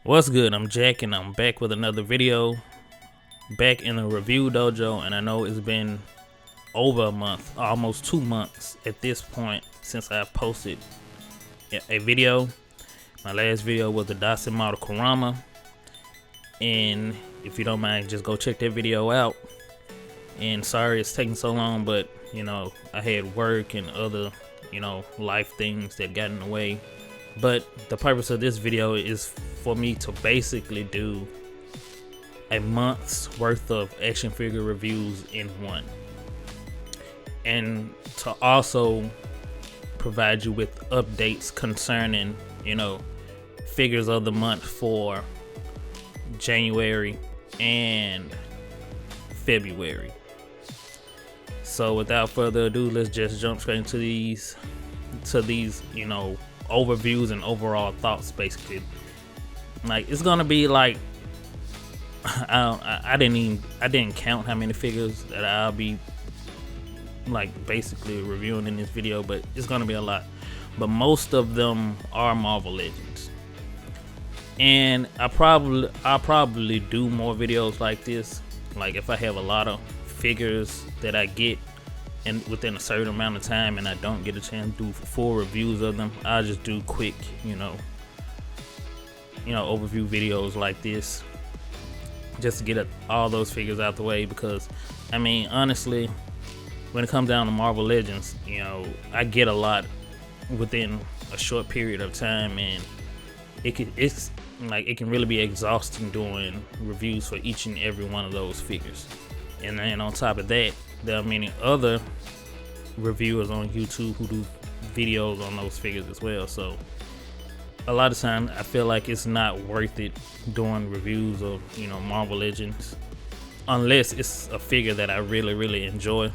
What's good? I'm Jack and I'm back with another video, back in the review dojo, and I know it's been over a month, almost 2 months at this point since I posted a video. My last video was the Dawson model Kurama, and if you don't mind, just go check that video out. And sorry it's taking so long, but I had work and other life things that got in the way. But the purpose of this video is for me to basically do a month's worth of action figure reviews in one, and to also provide you with updates concerning figures of the month for January and February. So without further ado, let's just jump straight into these overviews and overall thoughts. Basically, like, it's gonna be like I didn't count how many figures that I'll be basically reviewing in this video, but it's gonna be a lot. But most of them are Marvel Legends, and I'll probably do more videos like this. Like, if I have a lot of figures that I get and within a certain amount of time and I don't get a chance to do full reviews of them, I'll just do quick overview videos like this, just to get all those figures out the way. Because I mean, honestly, when it comes down to Marvel Legends, I get a lot within a short period of time, and it can really be exhausting doing reviews for each and every one of those figures. And then on top of that, there are many other reviewers on YouTube who do videos on those figures as well. So a lot of times I feel like it's not worth it doing reviews of Marvel Legends unless it's a figure that I really enjoy.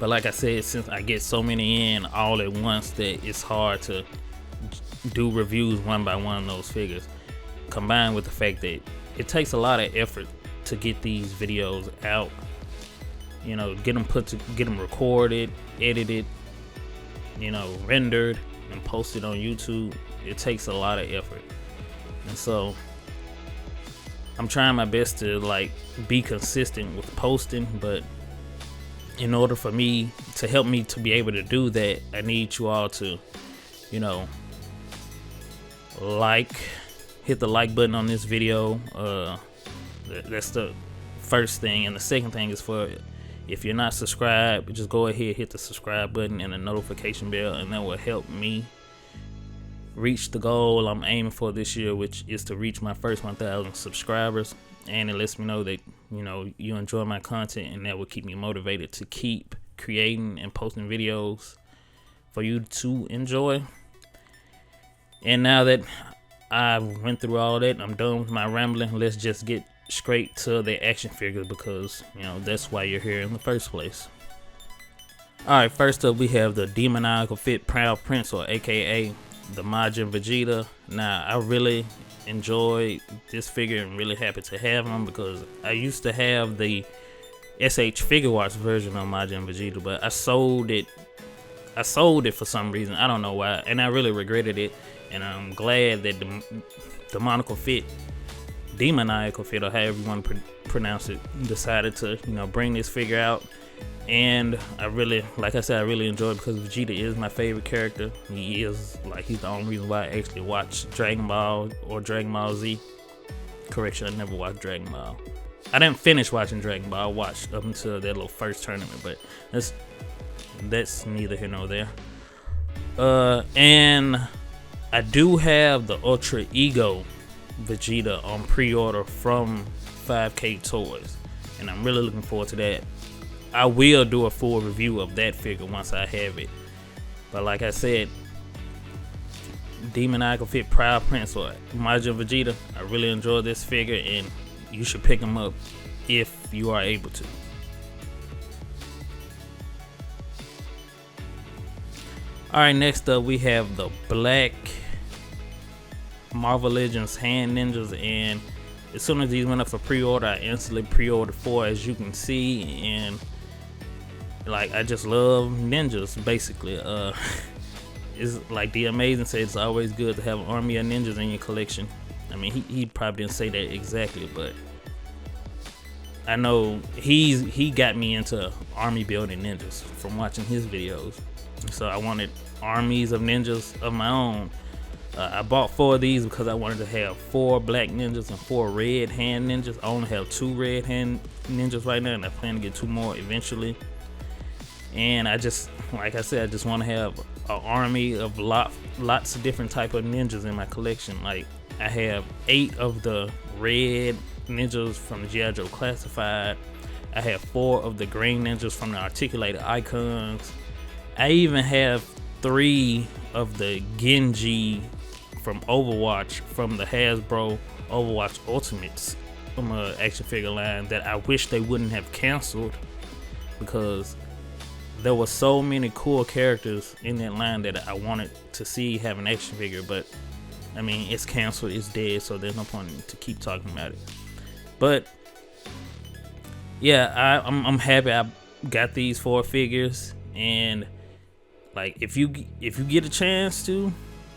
But like I said, since I get so many in all at once, that it's hard to do reviews one by one of those figures, combined with the fact that it takes a lot of effort to get these videos out, get them recorded, edited, rendered and posted on YouTube. It takes a lot of effort, and so I'm trying my best to be consistent with posting. But in order for me to help me to be able to do that, I need you all to hit the like button on this video. That's the first thing. And the second thing is, if you're not subscribed, just go ahead, hit the subscribe button and the notification bell, and that will help me reach the goal I'm aiming for this year, which is to reach my first 1,000 subscribers. And it lets me know that you enjoy my content, and that will keep me motivated to keep creating and posting videos for you to enjoy. And now that I went through all of that, I'm done with my rambling. Let's just get straight to the action figures, because that's why you're here in the first place. Alright, first up we have the Demoniac Fit Proud Prince, or aka the Majin Vegeta. Now, I really enjoyed this figure and really happy to have him, because I used to have the SH Figure Arts version of Majin Vegeta, but I sold it for some reason. I don't know why, and I really regretted it. And I'm glad that the Demoniac Fit, or however you want to pronounce it, decided to bring this figure out. And I really, like I said, I really enjoy it, because Vegeta is my favorite character. He's the only reason why I actually watch Dragon Ball or Dragon Ball Z. Correction, I never watched Dragon Ball. I didn't finish watching Dragon Ball. I watched up until that little first tournament, but that's neither here nor there. And I do have the Ultra Ego Vegeta on pre-order from 5K Toys, and I'm really looking forward to that. I will do a full review of that figure once I have it. But like I said, Demoniac Fit Proud Prince, or Majin Vegeta, I really enjoy this figure, and you should pick him up if you are able to. Alright, next up we have the Black Marvel Legends Hand Ninjas, and as soon as these went up for pre-order, I instantly pre-ordered 4, as you can see. And I just love ninjas, basically. It's like the Amazing said, it's always good to have an army of ninjas in your collection. I mean, he probably didn't say that exactly, but I know he got me into army building ninjas from watching his videos. So I wanted armies of ninjas of my own. I bought 4 of these because I wanted to have 4 black ninjas and 4 red hand ninjas. I only have 2 red hand ninjas right now, and I plan to get 2 more eventually. And I just, like I said, I just want to have an army of lots of different type of ninjas in my collection. Like, I have 8 of the red ninjas from the G.I. Joe Classified. I have 4 of the green ninjas from the Articulated Icons. I even have 3 of the Genji from Overwatch from the Hasbro Overwatch Ultimates action figure line that I wish they wouldn't have canceled, because there were so many cool characters in that line that I wanted to see have an action figure. But I mean, it's canceled, it's dead, so there's no point to keep talking about it. But yeah, I'm happy I got these 4 figures. And like, if you get a chance to,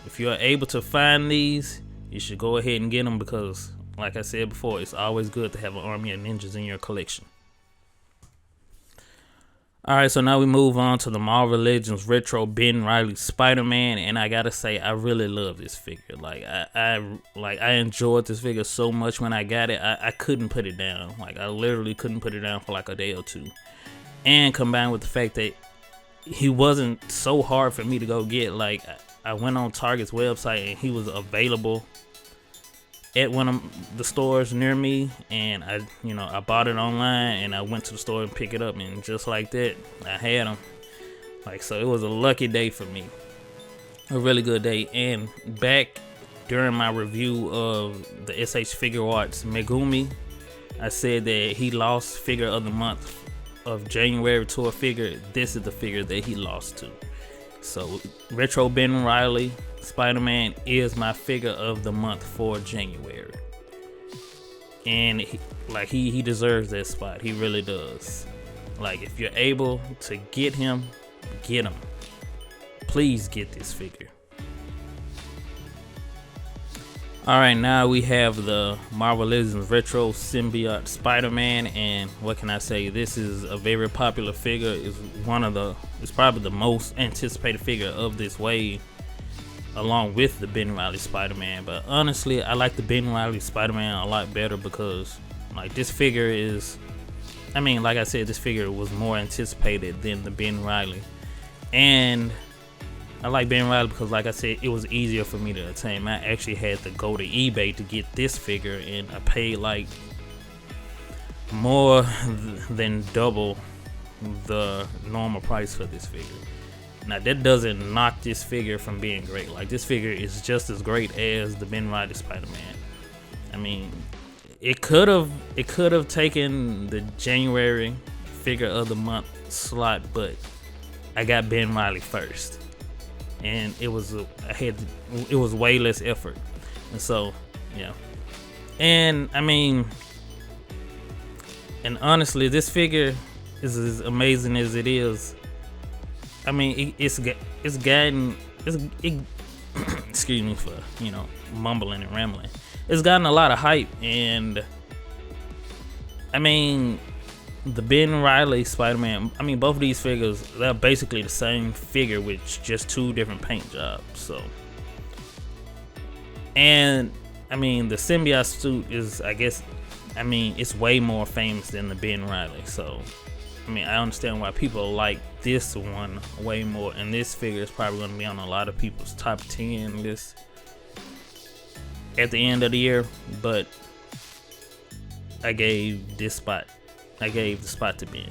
if you're able to find these, you should go ahead and get them, because like I said before, it's always good to have an army of ninjas in your collection. Alright, so now we move on to the Marvel Legends Retro Ben Reilly Spider-Man, and I gotta say, I really love this figure. Like, I enjoyed this figure so much when I got it. I couldn't put it down. Like, I literally couldn't put it down for like a day or 2. And combined with the fact that he wasn't so hard for me to go get. Like, I went on Target's website and he was available at one of the stores near me, and I bought it online and I went to the store and picked it up, and just like that, I had him. Like, so it was a lucky day for me, a really good day. And back during my review of the SH Figure Arts Megumi, I said that he lost figure of the month of January to a figure. This is the figure that he lost to. So Retro Ben Reilly Spider-Man is my figure of the month for January, and he deserves that spot. He really does. Like, if you're able to get him, get him. Please get this figure. Alright, now we have the Marvel Legends Retro Symbiote Spider-Man, and what can I say? This is a very popular figure. It's probably the most anticipated figure of this wave, along with the Ben Reilly Spider-Man. But honestly, I like the Ben Reilly Spider-Man a lot better, because like, this figure is, I mean, like I said, this figure was more anticipated than the Ben Reilly. And I like Ben Reilly because, like I said, it was easier for me to attain. I actually had to go to eBay to get this figure, and I paid like more than double the normal price for this figure. Now, that doesn't knock this figure from being great. Like, this figure is just as great as the Ben Reilly Spider-Man. I mean, it could have taken the January figure of the month slot, but I got Ben Reilly first, and it was way less effort. And so, yeah. And I mean, and honestly, this figure is as amazing as it is. I mean, it's gotten excuse me for mumbling and rambling. It's gotten a lot of hype, and I mean, the Ben Reilly Spider-Man, I mean, both of these figures, they're basically the same figure with just 2 different paint jobs. So, and I mean, the symbiote suit is, it's way more famous than the Ben Reilly. So, I mean, I understand why people like this one way more, and this figure is probably going to be on a lot of people's top 10 list at the end of the year. But I gave the spot to Ben.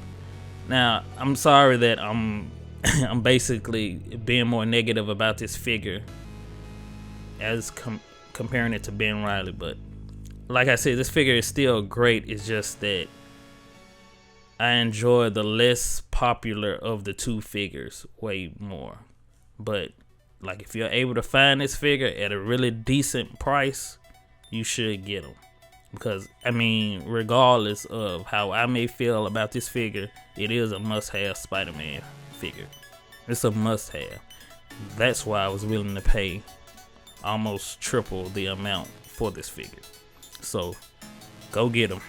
Now, I'm sorry that I'm basically being more negative about this figure as comparing it to Ben Reilly, but like I said, this figure is still great. It's just that I enjoy the less popular of the 2 figures way more. But like, if you're able to find this figure at a really decent price, you should get them. Because, I mean, regardless of how I may feel about this figure, it is a must-have Spider-Man figure. It's a must-have. That's why I was willing to pay almost triple the amount for this figure. So go get them.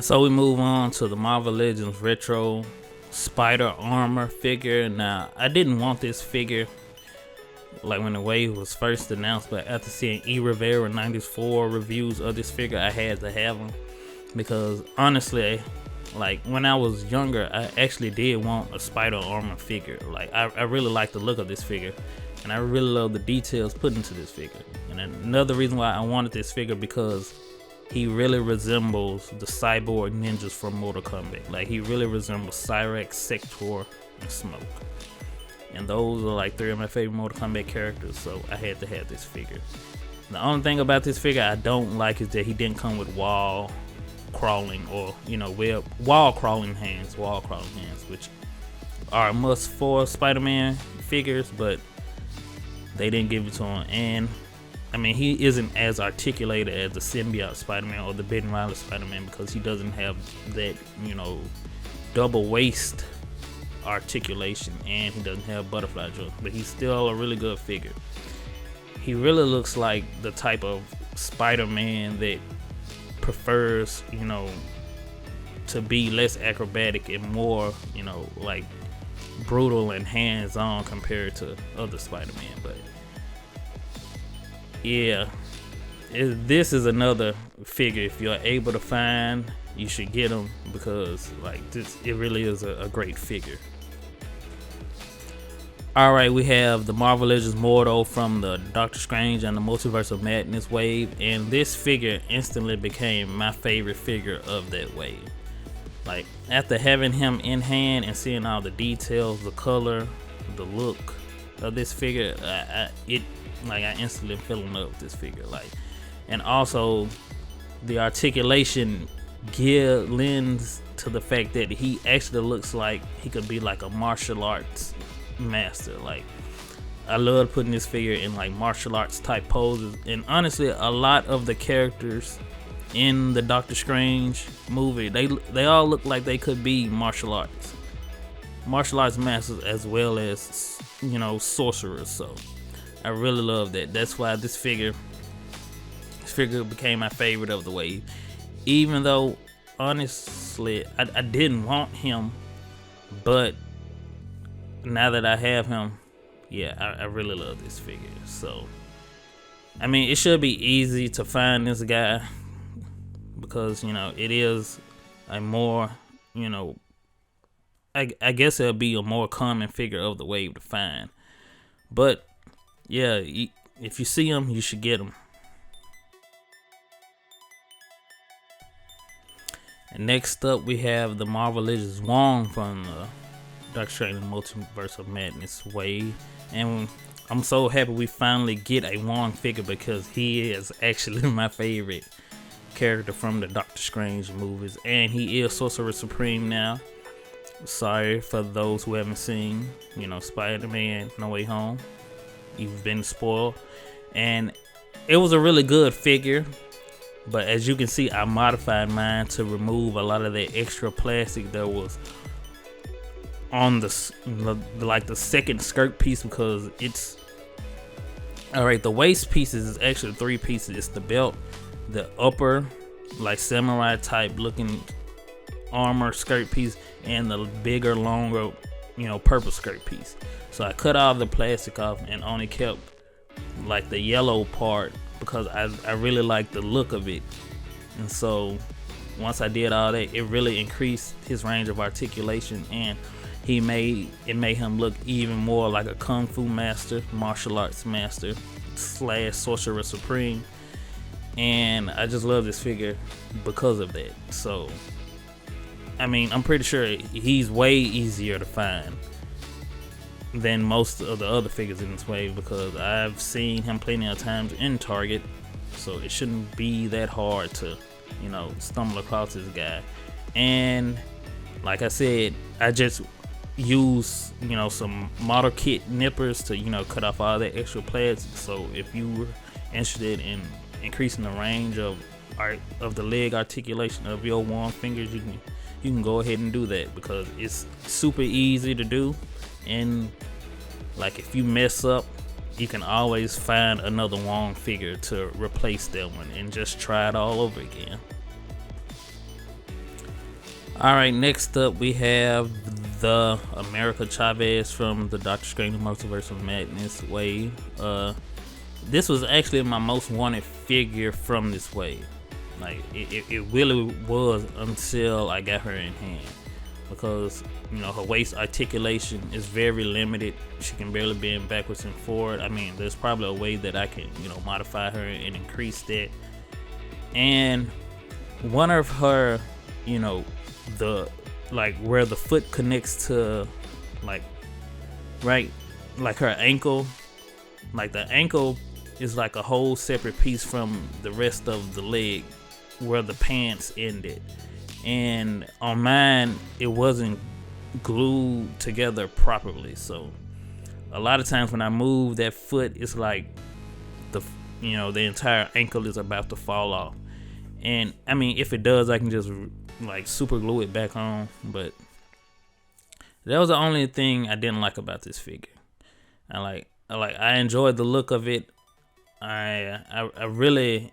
So we move on to the Marvel Legends Retro Spider Armor figure. Now, I didn't want this figure like when the wave was first announced, but after seeing E. Rivera 94 reviews of this figure, I had to have him. Because honestly, like when I was younger, I actually did want a Spider Armor figure. Like I really like the look of this figure, and I really love the details put into this figure. And another reason why I wanted this figure, because he really resembles the cyborg ninjas from Mortal Kombat. Like he really resembles Cyrax, Sector, and Smoke. And those are like 3 of my favorite Mortal Kombat characters, so I had to have this figure. The only thing about this figure I don't like is that he didn't come with wall crawling, or wall crawling hands, which are a must for Spider-Man figures, but they didn't give it to him. And I mean, he isn't as articulated as the symbiote Spider-Man or the Ben Reilly Spider-Man, because he doesn't have that, double waist articulation, and he doesn't have butterfly joints, but he's still a really good figure. He really looks like the type of Spider-Man that prefers, to be less acrobatic and more, like brutal and hands-on compared to other Spider-Man. But yeah, this is another figure, if you're able to find, you should get him, because like it really is a great figure. Alright, we have the Marvel Legends Mordo from the Doctor Strange and the Multiverse of Madness wave, and this figure instantly became my favorite figure of that wave. Like, after having him in hand and seeing all the details, the color, the look of this figure, I instantly fell in love with this figure. Like, and also the articulation lends to the fact that he actually looks like he could be like a martial arts master. Like, I love putting this figure in like martial arts type poses, and honestly, a lot of the characters in the Doctor Strange movie, they all look like they could be martial arts masters, as well as sorcerers. So I really love that. That's why this figure became my favorite of the wave, even though honestly I didn't want him, but now that I have him, yeah, I really love this figure. So I mean, it should be easy to find this guy, because it is a more, I guess it'll be a more common figure of the wave to find. But yeah, if you see him, you should get him. And next up, we have the Marvel Legends Wong from the Doctor Strange and Multiverse of Madness wave, and I'm so happy we finally get a Wong figure, because he is actually my favorite character from the Doctor Strange movies, and he is Sorcerer Supreme now. Sorry for those who haven't seen, Spider-Man No Way Home. You've been spoiled, and it was a really good figure. But as you can see, I modified mine to remove a lot of that extra plastic that was on the second skirt piece, because it's alright. The waist pieces is actually 3 pieces. It's the belt, the upper like samurai type looking armor skirt piece, and the bigger, longer, purple skirt piece. So I cut all the plastic off and only kept like the yellow part, because I really like the look of it. And so once I did all that, it really increased his range of articulation, and it made him look even more like a kung fu master, martial arts master / sorcerer supreme. And I just love this figure because of that. So I mean, I'm pretty sure he's way easier to find than most of the other figures in this wave, because I've seen him plenty of times in Target, so it shouldn't be that hard to stumble across this guy. And like I said, I just use some model kit nippers to cut off all that extra plastic. So if you were interested in increasing the range of the leg articulation of your warm fingers, you can go ahead and do that, because it's super easy to do. And like, if you mess up, you can always find another Wong figure to replace that one and just try it all over again. Alright, next up we have the America Chavez from the Doctor Strange Multiverse of Madness wave. This was actually my most wanted figure from this wave. Like, it really was until I got her in hand. Because, you know, her waist articulation is very limited. She can barely bend backwards and forward. I mean, there's probably a way that I can, you know, modify her and increase that. And one of her, you know, the, like, where the foot connects to, like, right, like her ankle, like the ankle is like a whole separate piece from the rest of the leg where the pants ended. And on mine, it wasn't glued together properly. So a lot of times when I move that foot, it's like the entire ankle is about to fall off. And I mean, if it does, I can just like super glue it back on. But that was the only thing I didn't like about this figure. I enjoyed the look of it. I really.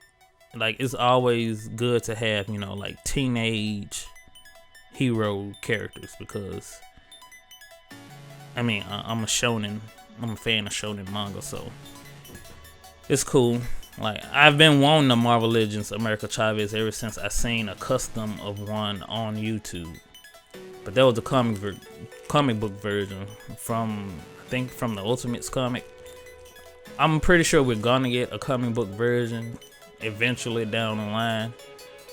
Like, it's always good to have, you know, like teenage hero characters, because I mean, I'm a fan of shonen manga, so it's cool. Like, I've been wanting the Marvel Legends America Chavez ever since I seen a custom of one on YouTube. But that was the comic book version from, I think, from the Ultimates comic. I'm pretty sure we're gonna get a comic book version eventually down the line,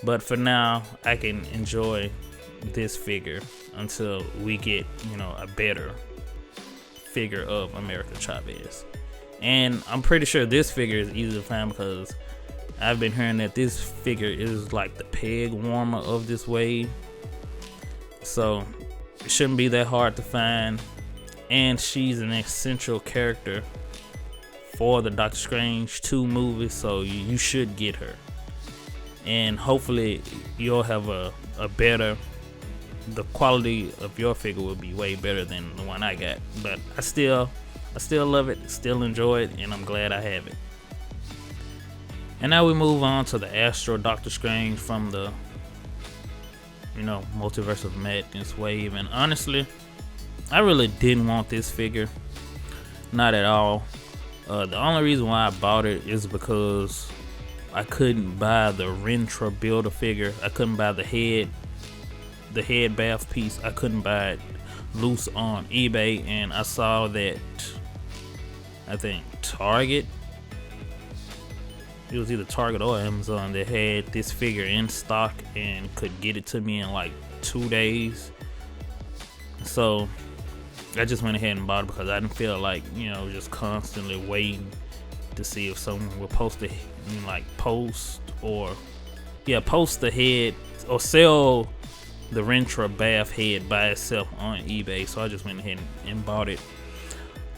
but for now I can enjoy this figure until we get, you know, a better figure of America Chavez. And I'm pretty sure this figure is easy to find, because I've been hearing that this figure is like the peg warmer of this wave, so it shouldn't be that hard to find. And she's an essential character for the Doctor Strange 2 movie, so you should get her. And hopefully you'll have the quality of your figure will be way better than the one I got. But I still love it, still enjoy it, and I'm glad I have it. And now we move on to the Astro Doctor Strange from the, you know, Multiverse of Madness wave. And honestly, I really didn't want this figure, not at all. The only reason why I bought it is because I couldn't buy the Rentra Build-A-Figure. I couldn't buy the head bath piece. I couldn't buy it loose on eBay, and I saw that, I think Target, it was either Target or Amazon, that had this figure in stock and could get it to me in like 2 days. So I just went ahead and bought it because I didn't feel like, you know, just constantly waiting to see if someone would post the head or sell the Rentra bath head by itself on eBay. So I just went ahead and bought it.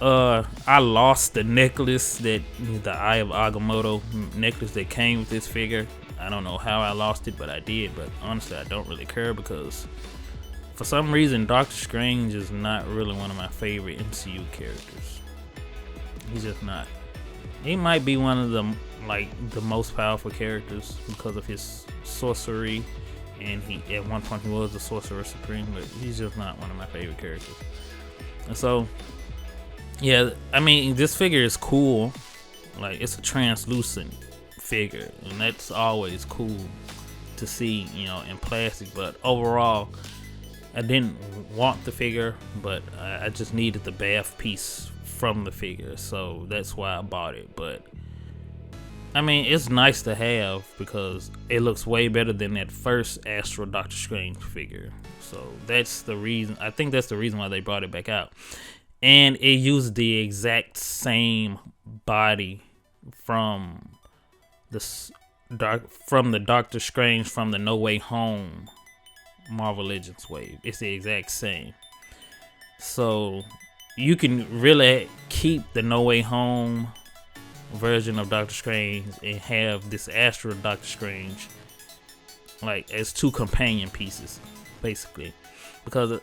I lost the necklace, the Eye of Agamotto necklace that came with this figure. I don't know how I lost it, but I did. But honestly, I don't really care, because for some reason, Doctor Strange is not really one of my favorite MCU characters. He's just not. He might be one of the most powerful characters because of his sorcery, and at one point he was the Sorcerer Supreme, but he's just not one of my favorite characters. And so, yeah, I mean, this figure is cool. Like, it's a translucent figure, and that's always cool to see, you know, in plastic. But overall, I didn't want the figure, but I just needed the bath piece from the figure, so that's why I bought it. But I mean, it's nice to have because it looks way better than that first Astro Doctor Strange figure. So that's the reason. I think that's the reason why they brought it back out. And it used the exact same body from the Doctor Strange from the No Way Home Marvel Legends wave. It's the exact same. So you can really keep the No Way Home version of Doctor Strange and have this Astro Doctor Strange like as two companion pieces, basically, because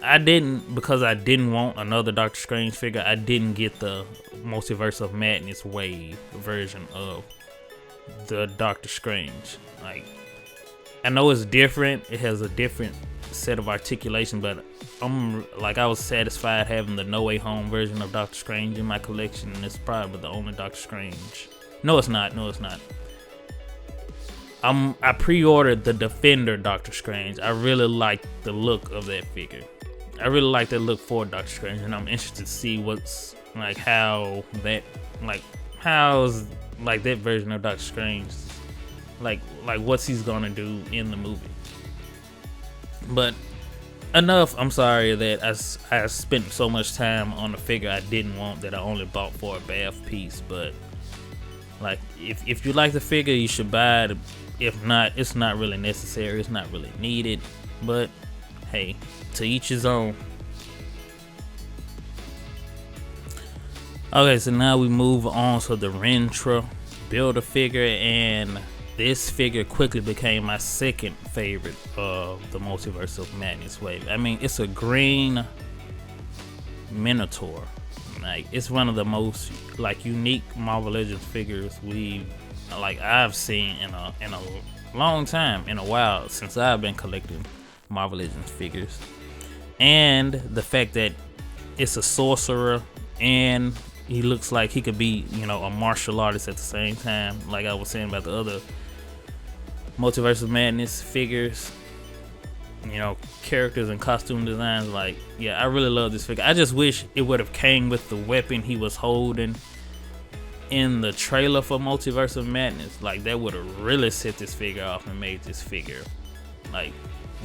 I didn't, because I didn't want another Doctor Strange figure, I didn't get the Multiverse of Madness wave version of the Doctor Strange. Like, I know it's different, it has a different set of articulation, but I was satisfied having the No Way Home version of Doctor Strange in my collection, and it's probably the only Doctor Strange. No, it's not. I pre-ordered the Defender Doctor Strange. I really like the look of that figure. I really like that look for Doctor Strange, and I'm interested to see what's like how's like that version of Doctor Strange, like what's he's gonna do in the movie. But enough. I'm sorry that I spent so much time on a figure I didn't want, that I only bought for a bath piece. But like, if you like the figure, you should buy it. If not, it's not really necessary. It's not really needed. But hey, to each his own. Okay, so now we move on to the Rentra Builder figure, and this figure quickly became my second favorite of the Multiverse of Madness wave. I mean, it's a green Minotaur. Like, it's one of the most like unique Marvel Legends figures I've seen in a long time, in a while, since I've been collecting Marvel Legends figures. And the fact that it's a sorcerer, and he looks like he could be, a martial artist at the same time, like I was saying about the other Multiverse of Madness figures, characters and costume designs. Like, yeah, I really love this figure. I just wish it would have came with the weapon he was holding in the trailer for Multiverse of Madness. Like, that would have really set this figure off and made this figure like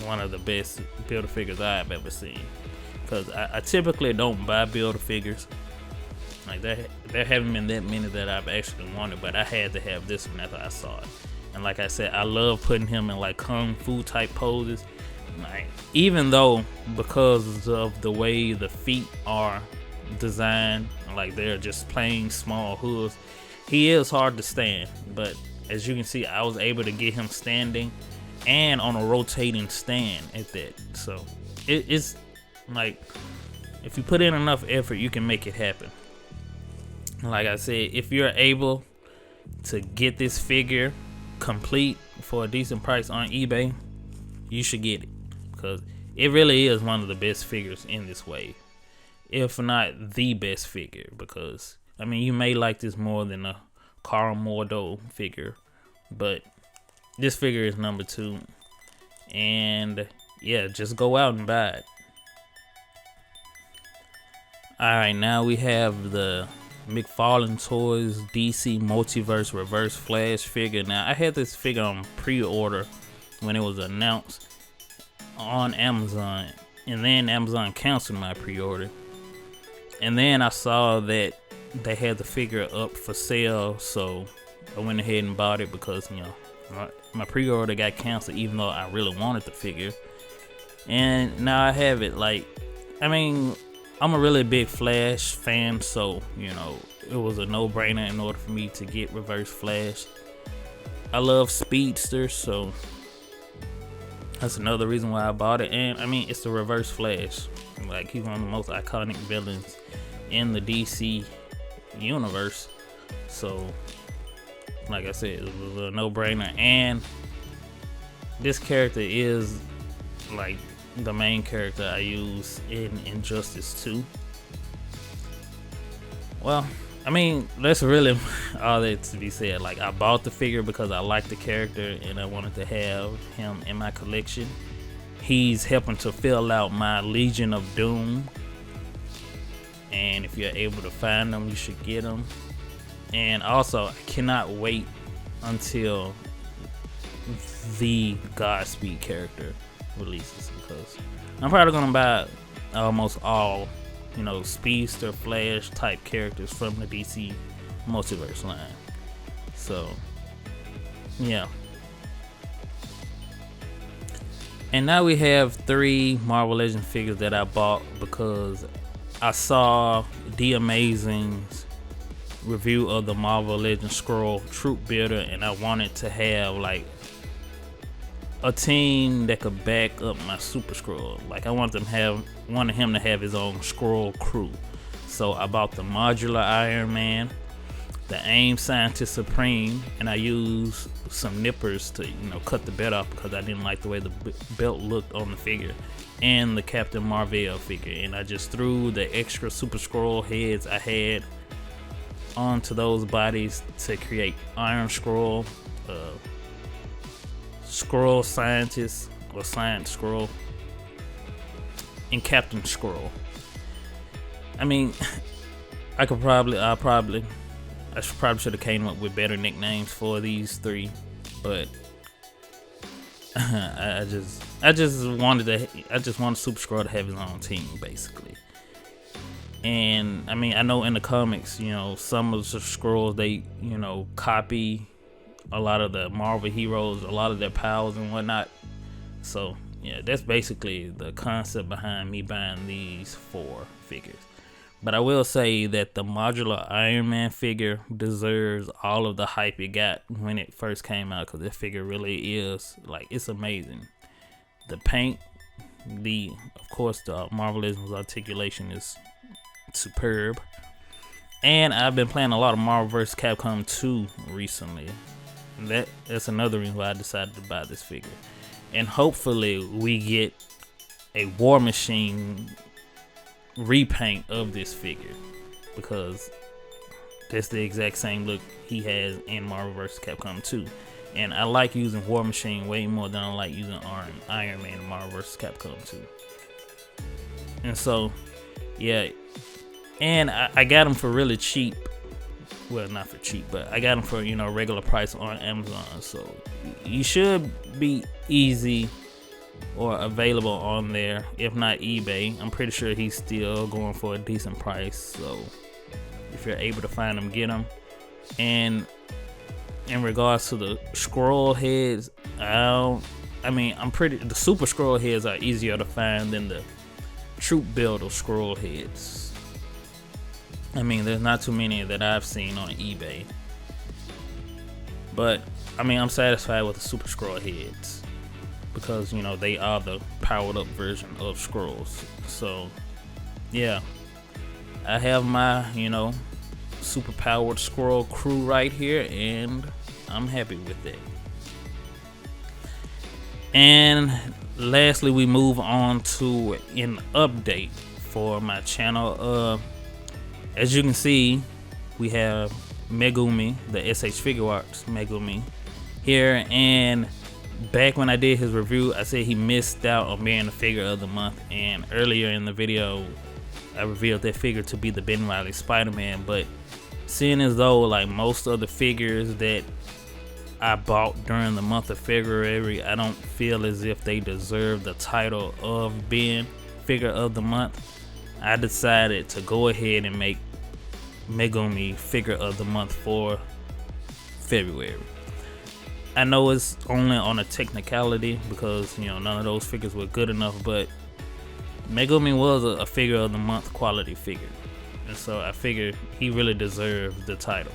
one of the best Builder figures I've ever seen. Because I typically don't buy Builder figures. Like, there haven't been that many that I've actually wanted, but I had to have this one after I saw it. And like I said, I love putting him in like kung fu type poses. Like, even though, because of the way the feet are designed, like they're just plain small hooves, he is hard to stand. But as you can see, I was able to get him standing and on a rotating stand at that. So it's like, if you put in enough effort, you can make it happen. Like I said, if you're able to get this figure complete for a decent price on eBay, you should get it, because it really is one of the best figures in this wave, if not the best figure. Because I mean, you may like this more than a Carl Mordo figure, but this figure is number 2. And yeah, just go out and buy it. Alright, now we have the McFarlane Toys DC Multiverse Reverse Flash figure. Now, I had this figure on pre-order when it was announced on Amazon, and then Amazon canceled my pre-order. And then I saw that they had the figure up for sale, so I went ahead and bought it, because my pre-order got canceled, even though I really wanted the figure. And now I have it. Like, I mean, I'm a really big Flash fan, so it was a no-brainer in order for me to get Reverse Flash. I love speedsters, so that's another reason why I bought it. And I mean, it's the Reverse Flash. Like, he's one of the most iconic villains in the DC universe. So, like I said, it was a no-brainer. And this character is like the main character I use in Injustice 2. Well, I mean, that's really all that to be said. Like, I bought the figure because I like the character and I wanted to have him in my collection. He's helping to fill out my Legion of Doom, and if you're able to find them, you should get them. And also, I cannot wait until the Godspeed character releases, because I'm probably gonna buy almost all Speedster, Flash type characters from the DC Multiverse line. So yeah. And now we have 3 Marvel Legends figures that I bought because I saw The Amazing's review of the Marvel Legends Scroll Troop Builder, and I wanted to have like a team that could back up my Super Skrull. Like I wanted him to have his own Skrull crew. So I bought the modular Iron Man, the AIM Scientist Supreme, and I used some nippers to cut the belt off because I didn't like the way the belt looked on the figure, and the Captain Marvel figure. And I just threw the extra Super Skrull heads I had onto those bodies to create Iron Skrull, Skrull Scientist or Science Skrull, and Captain Skrull. I mean, I probably should have came up with better nicknames for these three, but I just wanted Super Skrull to have his own team, basically. And I mean, I know in the comics, some of the Skrulls, they copy a lot of the Marvel heroes, a lot of their powers and whatnot. So yeah, that's basically the concept behind me buying these 4 figures. But I will say that the modular Iron Man figure deserves all of the hype it got when it first came out, because that figure really is, like, it's amazing. The paint, of course, the Marvelism's articulation is superb. And I've been playing a lot of Marvel vs. Capcom 2 recently. That's another reason why I decided to buy this figure. And hopefully we get a War Machine repaint of this figure, because that's the exact same look he has in Marvel vs. Capcom 2. And I like using War Machine way more than I like using Iron Man in Marvel vs. Capcom 2. And so, yeah. And I got them for really cheap. Well, not for cheap, but I got them for, regular price on Amazon. So you should be easy or available on there, if not eBay. I'm pretty sure he's still going for a decent price. So if you're able to find them, get them. And in regards to the Skrull heads, the Super Skrull heads are easier to find than the Troop Builder Skrull heads. I mean, there's not too many that I've seen on eBay. But, I mean, I'm satisfied with the Super Skrull heads, because, they are the powered up version of Skrulls. So, yeah. I have my, super powered Skrull crew right here, and I'm happy with that. And lastly, we move on to an update for my channel. As you can see, we have Megumi, the SH Figure Arts Megumi here, and back when I did his review, I said he missed out on being the figure of the month, and earlier in the video I revealed that figure to be the Ben Reilly Spider-Man. But seeing as though like most of the figures that I bought during the month of February, I don't feel as if they deserve the title of being figure of the month, I decided to go ahead and make Megumi figure of the month for February. I know it's only on a technicality because none of those figures were good enough, but Megumi was a figure of the month quality figure, and so I figured he really deserved the title.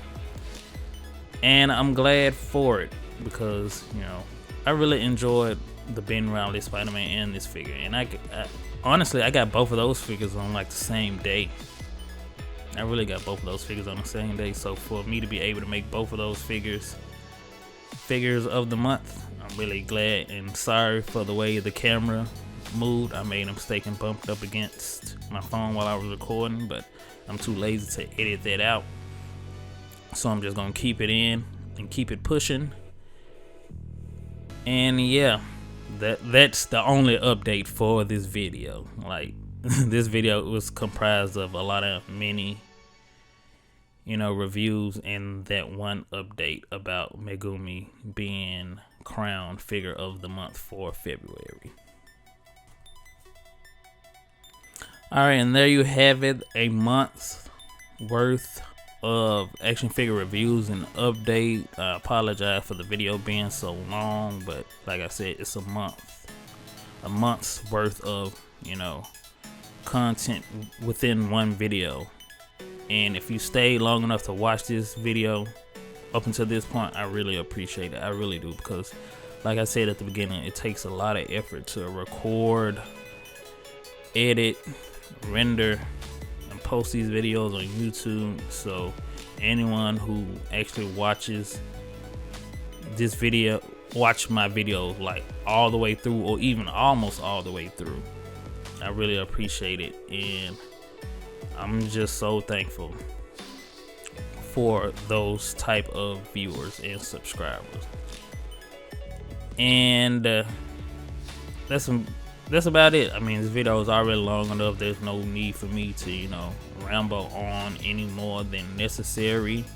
And I'm glad for it, because I really enjoyed the Ben Reilly Spider-Man and this figure, and I honestly, I got both of those figures on like the same day. I really got both of those figures on the same day. So for me to be able to make both of those figures of the month, I'm really glad. And sorry for the way the camera moved. I made a mistake and bumped up against my phone while I was recording, but I'm too lazy to edit that out. So I'm just gonna keep it in and keep it pushing. And yeah, that's the only update for this video. Like, this video was comprised of a lot of mini reviews and that one update about Megumi being crowned figure of the month for February. Alright, and there you have it, a month's worth of action figure reviews and update. I apologize for the video being so long, but like I said, it's a month's worth of content within one video. And if you stay long enough to watch this video up until this point, I really appreciate it. I really do, because like I said at the beginning, it takes a lot of effort to record, edit, render, and post these videos on YouTube. So anyone who actually watches this video, watch my videos like all the way through, or even almost all the way through, I really appreciate it, and I'm just so thankful for those type of viewers and subscribers. And that's about it. I mean, this video is already long enough. There's no need for me to, you know, ramble on any more than necessary.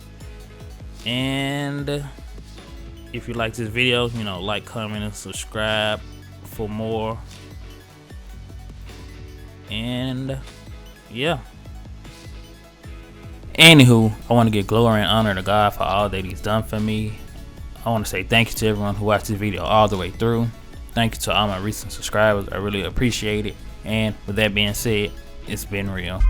And if you like this video, you know, like, comment, and subscribe for more. And yeah. Anywho, I want to give glory and honor to God for all that He's done for me. I want to say thank you to everyone who watched this video all the way through. Thank you to all my recent subscribers. I really appreciate it. And with that being said, it's been real.